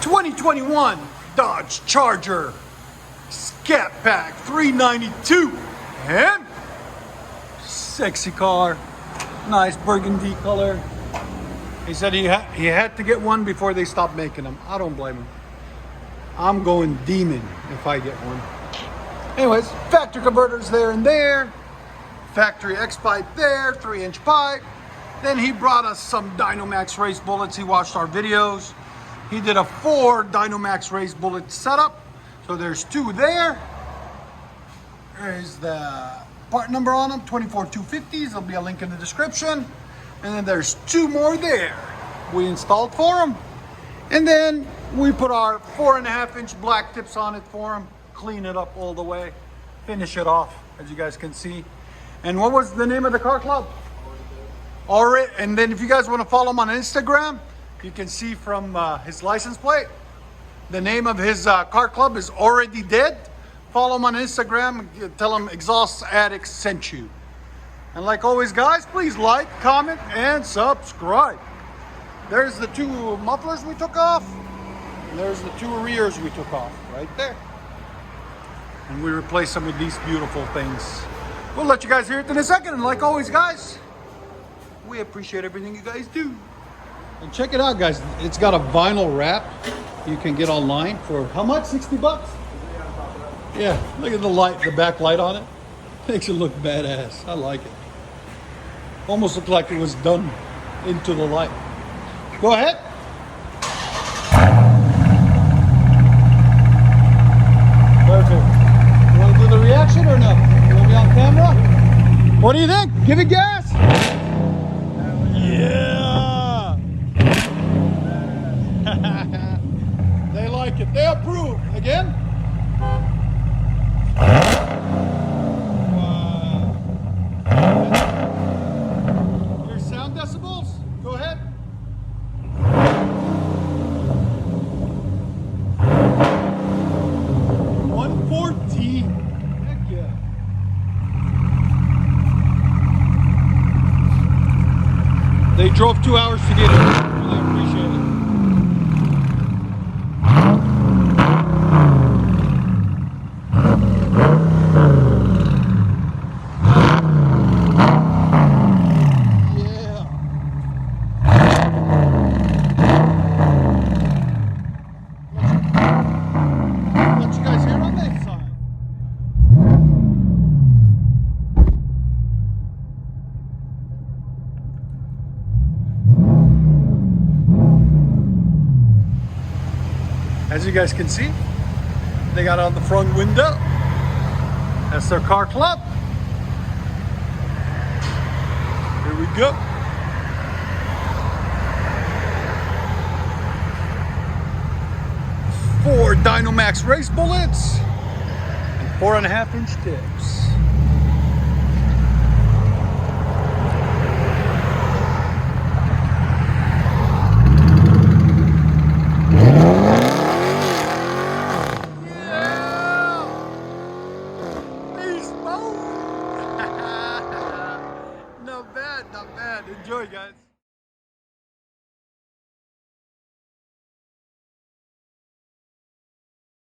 2021 Dodge Charger Scat Pack 392 and sexy car, nice burgundy color. He said he had to get one before they stopped making them. I don't blame him. I'm going demon if I get one. Anyways, factory converters there and there, factory X pipe there, 3-inch pipe. Then he brought us some DYNOMAX race bullets. He watched our videos. He did a 4 DYNOMAX race bullet setup. So there's 2 there. There's the part number on them, 24250s. There'll be a link in the description. And then there's 2 more there we installed for him. And then we put our 4.5-inch black tips on it for him, clean it up all the way, finish it off, as you guys can see. And what was the name of the car club? Alright, and then if you guys want to follow him on Instagram, you can see from his license plate, the name of his car club is Already Dead. Follow him on Instagram, tell him Exhaust Addict sent you. And like always, guys, please like, comment, and subscribe. There's the 2 mufflers we took off. And there's the 2 rears we took off right there. And we replaced them with these beautiful things. We'll let you guys hear it in a second. And like always, guys, we appreciate everything you guys do. And check it out, guys. It's got a vinyl wrap you can get online for how much? 60 bucks? Yeah, look at the light, the back light on it. Makes it look badass. I like it. Almost looked like it was done into the light. Go ahead. Perfect. You want to do the reaction or no? You want to be on camera? What do you think? Give it gas. Yeah. They like it. They approve. Again. Decibels? Go ahead. 114. Heck yeah. They drove 2 hours to get it. Really appreciate it. As you guys can see, they got on the front window. That's their car club. Here we go. Four DYNOMAX race bullets and 4.5-inch tips. Not bad, not bad. Enjoy, guys.